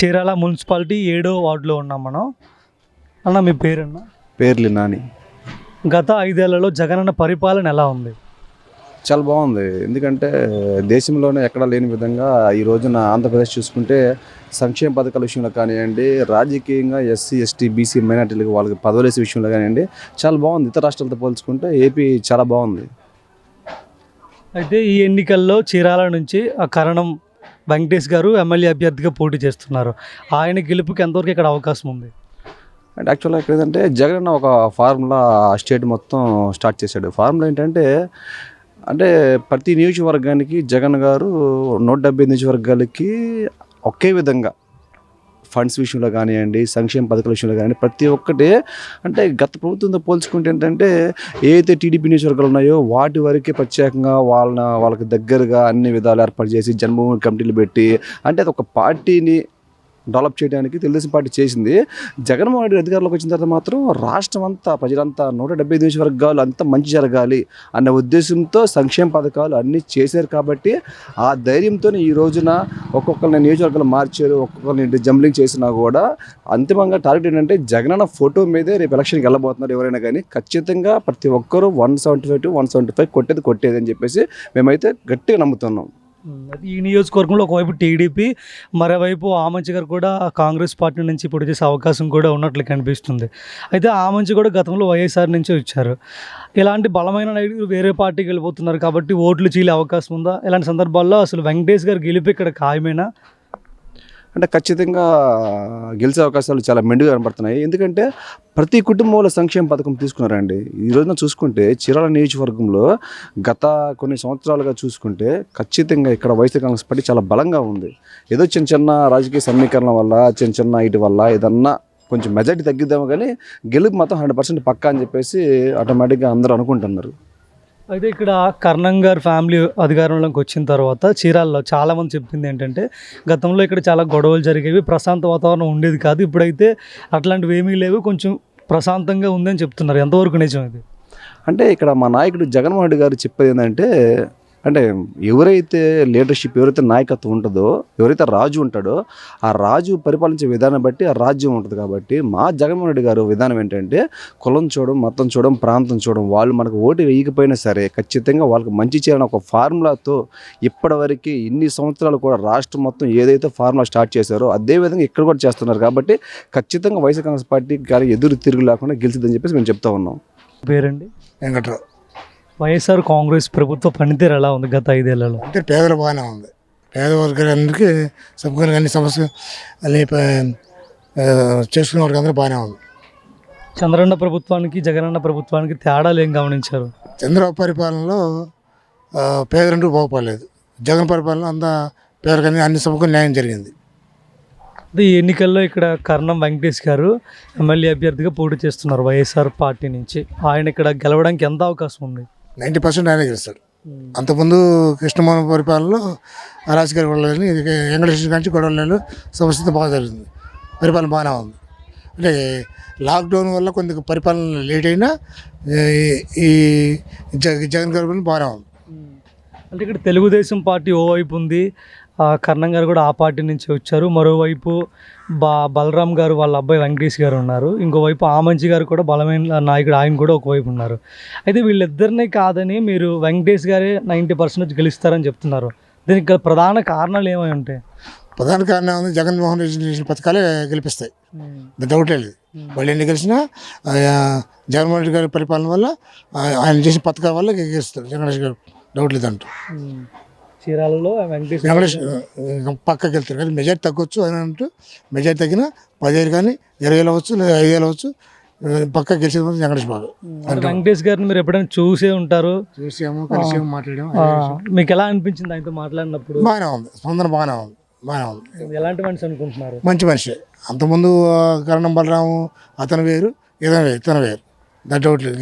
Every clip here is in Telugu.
చీరాల మున్సిపాలిటీ 7వ వార్డులో ఉన్నాం మనం. అన్న మీ పేరన్న? పేర్లు నాని. గత 5 ఏళ్లలో జగనన్న పరిపాలన ఎలా ఉంది? చాలా బాగుంది. ఎందుకంటే దేశంలోనే ఎక్కడా లేని విధంగా ఈ రోజున ఆంధ్రప్రదేశ్ చూసుకుంటే సంక్షేమ పథకాల విషయంలో కానివ్వండి, రాజకీయంగా ఎస్సీ ఎస్టీ బీసీ మైనార్టీలకు వాళ్ళకి పదవులేసే విషయంలో కానివ్వండి చాలా బాగుంది. ఇతర రాష్ట్రాలతో పోల్చుకుంటే ఏపీ చాలా బాగుంది. అయితే ఈ ఎన్నికల్లో చీరాల నుంచి కరణం వెంకటేష్ గారు ఎమ్మెల్యే అభ్యర్థిగా పోటీ చేస్తున్నారు. ఆయన గెలుపుకి ఎంతవరకు ఇక్కడ అవకాశం ఉంది? అండ్ యాక్చువల్గా ఇక్కడ ఏంటంటే జగన్ ఒక ఫార్ములా స్టేట్ మొత్తం స్టార్ట్ చేశాడు. ఫార్ములా ఏంటంటే ప్రతి నియోజకవర్గానికి జగన్ గారు 170 నియోజకవర్గాలకి ఒకే విధంగా ఫండ్స్ విషయంలో కానివ్వండి, సంక్షేమ పథకాల విషయంలో కానివ్వండి, ప్రతి ఒక్కటి గత ప్రభుత్వంతో పోల్చుకుంటే ఏంటంటే ఏదైతే టీడీపీ నియోజకవర్గాలు ఉన్నాయో వాటి వరకే ప్రత్యేకంగా వాళ్ళకి దగ్గరగా అన్ని విధాలు ఏర్పాటు చేసి జన్మభూమి కమిటీలు పెట్టి అది ఒక పార్టీని డెవలప్ చేయడానికి తెలుగుదేశం పార్టీ చేసింది. జగన్మోహన్ రెడ్డి అధికారంలోకి వచ్చిన తర్వాత మాత్రం రాష్ట్రం అంతా ప్రజలంతా 170 నియోజకవర్గాలు అంతా మంచి జరగాలి అన్న ఉద్దేశంతో సంక్షేమ పథకాలు అన్నీ చేశారు. కాబట్టి ఆ ధైర్యంతో ఈ రోజున ఒక్కొక్కరిని నియోజకవర్గాలు మార్చారు, ఒక్కొక్కరిని జంబ్లింగ్ చేసినా కూడా అంతిమంగా టార్గెట్ ఏంటంటే జగనన్న ఫోటో మీదే రేపు ఎలక్షన్కి వెళ్ళబోతున్నారు ఎవరైనా కానీ. ఖచ్చితంగా ప్రతి ఒక్కరూ 175 to 175 కొట్టేది అని చెప్పేసి మేమైతే గట్టిగా నమ్ముతున్నాం. ఈ నియోజకవర్గంలో ఒకవైపు టీడీపీ, మరోవైపు ఆమంచి గారు కూడా కాంగ్రెస్ పార్టీ నుంచి పోటీ చేసే అవకాశం కూడా ఉన్నట్లు కనిపిస్తుంది. అయితే ఆమంచి కూడా గతంలో వైఎస్ఆర్ నుంచే వచ్చారు. ఇలాంటి బలమైన నాయకులు వేరే పార్టీకి వెళ్ళిపోతున్నారు కాబట్టి ఓట్లు చీలే అవకాశం ఉందా? ఇలాంటి సందర్భాల్లో అసలు వెంకటేష్ గారు గెలిపి ఇక్కడ ఖాయమేనా? ఖచ్చితంగా గెలిచే అవకాశాలు చాలా మెండుగా కనబడుతున్నాయి. ఎందుకంటే ప్రతి కుటుంబంలో సంక్షేమ పథకం తీసుకున్నారండి. ఈ రోజున చూసుకుంటే చీరాల నియోజకవర్గంలో గత కొన్ని సంవత్సరాలుగా చూసుకుంటే ఖచ్చితంగా ఇక్కడ వైఎస్ఆర్ కాంగ్రెస్ పార్టీ చాలా బలంగా ఉంది. ఏదో చిన్న చిన్న రాజకీయ సమీకరణ వల్ల చిన్న ఇటు వల్ల ఏదన్నా కొంచెం మెజారిటీ తగ్గిద్దాము కానీ గెలుపు మాత్రం 100% పక్కా అని చెప్పేసి ఆటోమేటిక్గా అందరూ అనుకుంటున్నారు. అయితే ఇక్కడ కర్ణం గారు ఫ్యామిలీ అధికారంలోకి వచ్చిన తర్వాత చీరాల్లో చాలామంది చెప్పింది ఏంటంటే గతంలో ఇక్కడ చాలా గొడవలు జరిగేవి, ప్రశాంత వాతావరణం ఉండేది కాదు, ఇప్పుడైతే అట్లాంటివి ఏమీ లేవు, కొంచెం ప్రశాంతంగా ఉందని చెప్తున్నారు. ఎంతవరకు నిజం ఇది? ఇక్కడ మా నాయకుడు జగన్మోహన్ రెడ్డి గారు చెప్పేది ఏంటంటే ఎవరైతే లీడర్షిప్, ఎవరైతే నాయకత్వం ఉంటుందో, ఎవరైతే రాజు ఉంటాడో ఆ రాజు పరిపాలించే విధానం బట్టి ఆ రాజ్యం ఉంటుంది. కాబట్టి మా జగన్మోహన్ రెడ్డి గారు విధానం ఏంటంటే కులం చూడడం, మతం చూడడం, ప్రాంతం చూడడం, వాళ్ళు మనకు ఓటు వేయకపోయినా సరే ఖచ్చితంగా వాళ్ళకి మంచి చేయాలని ఒక ఫార్ములాతో ఇప్పటివరకు ఇన్ని సంవత్సరాలు కూడా రాష్ట్రం మొత్తం ఏదైతే ఫార్ములా స్టార్ట్ చేశారో అదేవిధంగా ఇక్కడ కూడా చేస్తున్నారు. కాబట్టి ఖచ్చితంగా వైఎస్ఆర్ కాంగ్రెస్ పార్టీకి కానీ ఎదురు తిరుగు లేకుండా గెలిచిద్దని చెప్పేసి మేము చెప్తా ఉన్నాం. పేరండి? వెంకట్రావు. వైఎస్ఆర్ కాంగ్రెస్ ప్రభుత్వ పనితీరు ఎలా ఉంది గత 5 ఏళ్లలో? పేదలు బాగానే ఉంది. పేద వర్గాలందరికీ సభ్యులు అన్ని సమస్యలు అన్ని చేసుకునే వారికి అందరూ బాగానే ఉంది. చంద్రన్న ప్రభుత్వానికి జగనన్న ప్రభుత్వానికి తేడాలు ఏం గమనించారు? చంద్రబాబు పరిపాలనలో పేదలంటూ బాగుపడలేదు. జగన్ పరిపాలన అంతా పేదరికన్నీ అన్ని సభకు న్యాయం జరిగింది. ఈ ఎన్నికల్లో ఇక్కడ కర్ణం వెంకటేష్ గారు ఎమ్మెల్యే అభ్యర్థిగా పోటీ చేస్తున్నారు వైఎస్ఆర్ పార్టీ నుంచి. ఆయన ఇక్కడ గెలవడానికి ఎంత అవకాశం ఉంది? 90% ఆయనే గెలుస్తాడు. అంతకుముందు కృష్ణమోహన్ పరిపాలనలో రాజకీయ గొడవలు, వెంకటేశ్వర నుంచి గొడవలు, సమస్య బాగా జరుగుతుంది. పరిపాలన బాగానే ఉంది. లాక్డౌన్ వల్ల కొంత పరిపాలన లేట్ అయినా ఈ జగన్ గారి బాగానే ఉంది. ఇక్కడ తెలుగుదేశం పార్టీ ఓవైపు ఉంది, కర్ణం గారు కూడా ఆ పార్టీ నుంచి వచ్చారు, మరోవైపు బలరాం గారు వాళ్ళ అబ్బాయి వెంకటేష్ గారు ఉన్నారు, ఇంకోవైపు ఆమంచి గారు కూడా బలమైన నాయకుడు, ఆయన కూడా ఒకవైపు ఉన్నారు. అయితే వీళ్ళిద్దరినీ కాదని మీరు వెంకటేష్ గారే 90% గెలుస్తారని చెప్తున్నారు. దీనికి ప్రధాన కారణాలు ఏమై ఉంటాయి? ప్రధాన కారణం ఉంది, జగన్మోహన్ రెడ్డి చేసిన పథకాలే గెలిపిస్తాయి, డౌటే లేదు. వాళ్ళు ఎన్ని గెలిచినా జగన్మోహన్ రెడ్డి గారి పరిపాలన వల్ల, ఆయన చేసిన పథకాల వల్ల గెలుస్తారు జగన్మోహన్ రెడ్డి గారు, డౌట్ లేదంటూ. చీరాలలో వెంకటేష్ పక్కకి వెళ్తారు. కానీ మెజార్టీ తగ్గొచ్చు అని అంటూ, మెజార్టీ తగ్గిన 10,000 కానీ 20,000 అవ్వచ్చు, లేదా 5,000 అవ్వచ్చు, పక్క గెలిచేది మాత్రం వెంకటేష్ బాబు. వెంకటేష్ గారిని మీరు ఎప్పుడైనా చూసే ఉంటారు? చూసాము, కలిసాము, మాట్లాడాము. మీకు ఎలా అనిపించింది ఆయనతో మాట్లాడినప్పుడు? బాగానే ఉంది, స్పందన బాగానే ఉంది, బాగానే ఉంది. ఎలాంటి మనిషి అనుకుంటున్నారు? మంచి మనిషి. అంతకుముందు కరణం బలరాము అతను వేరు, ఇతను వేరు, దాని డౌట్ లేదు.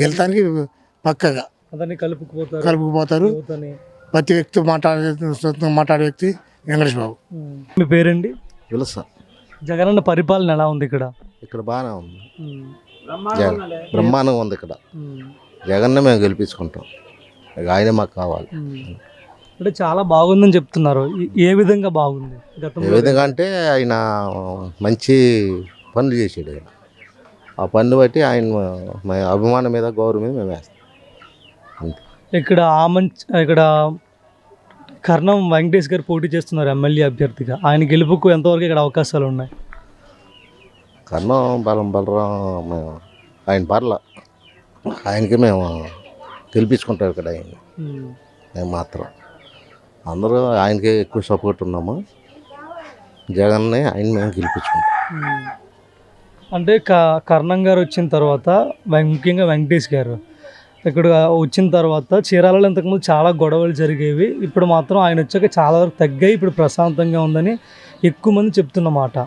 గెలుతానికి పక్కగా కలుపుకుపోతారు. ప్రతి వ్యక్తి మాట్లాడే వ్యక్తి వెంకటేష్ బాబు. మీ పేరండి? తెలుసా. జగనన్న పరిపాలన ఎలా ఉంది ఇక్కడ? ఇక్కడ బాగానే ఉంది, బ్రహ్మాండంగా ఉంది. ఇక్కడ జగన్నే మేము గెలిపించుకుంటాం, ఆయనే మాకు కావాలి. అంటే చాలా బాగుందని చెప్తున్నారు. ఏ విధంగా బాగుంది ఏ గతంలో? విధంగా అంటే ఆయన మంచి పనులు చేసాడు. ఆయన ఆ పనులు బట్టి ఆయన అభిమానం మీద గౌరవం మీద మేము వేస్తాం అంతే. ఇక్కడ కర్ణం వెంకటేష్ గారు పోటీ చేస్తున్నారు ఎమ్మెల్యే అభ్యర్థిగా. ఆయన గెలుపుకు ఎంతవరకు ఇక్కడ అవకాశాలు ఉన్నాయి? కర్ణం బలరాం మేము ఆయన పర్ల ఆయనకి మేము గెలిపించుకుంటాం ఇక్కడ ఆయన. మేము మాత్రం అందరూ ఆయనకే ఎక్కువ సపోర్ట్ ఉన్నాము. జగన్ని ఆయన మేము గెలిపించుకుంటాం. అంటే కర్ణం గారు వచ్చిన తర్వాత ముఖ్యంగా వెంకటేష్ గారు ఇక్కడ వచ్చిన తర్వాత చీరాలలో ఇంతకుముందు చాలా గొడవలు జరిగేవి. ఇప్పుడు మాత్రం ఆయన వచ్చాక చాలా వరకు తగ్గాయి. ఇప్పుడు ప్రశాంతంగా ఉందని ఎక్కువ మంది చెప్తున్నమాట.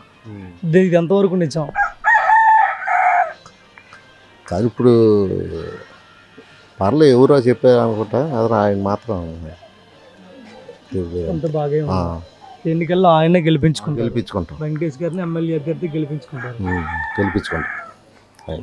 దీనికి ఎంతవరకు నిజం? కాదు ఇప్పుడు పర్లే ఎవరో చెప్పారు అనుకుంటా, అదే ఆయన మాత్రం అంత బాగా ఎన్నికల్లో ఆయనే గెలిపించుకుంటారు. గెలిపించుకుంటాం. వెంకటేష్ గారిని ఎమ్మెల్యే అభ్యర్థి గెలిపించుకుంటారు. గెలిపించుకుంటాం.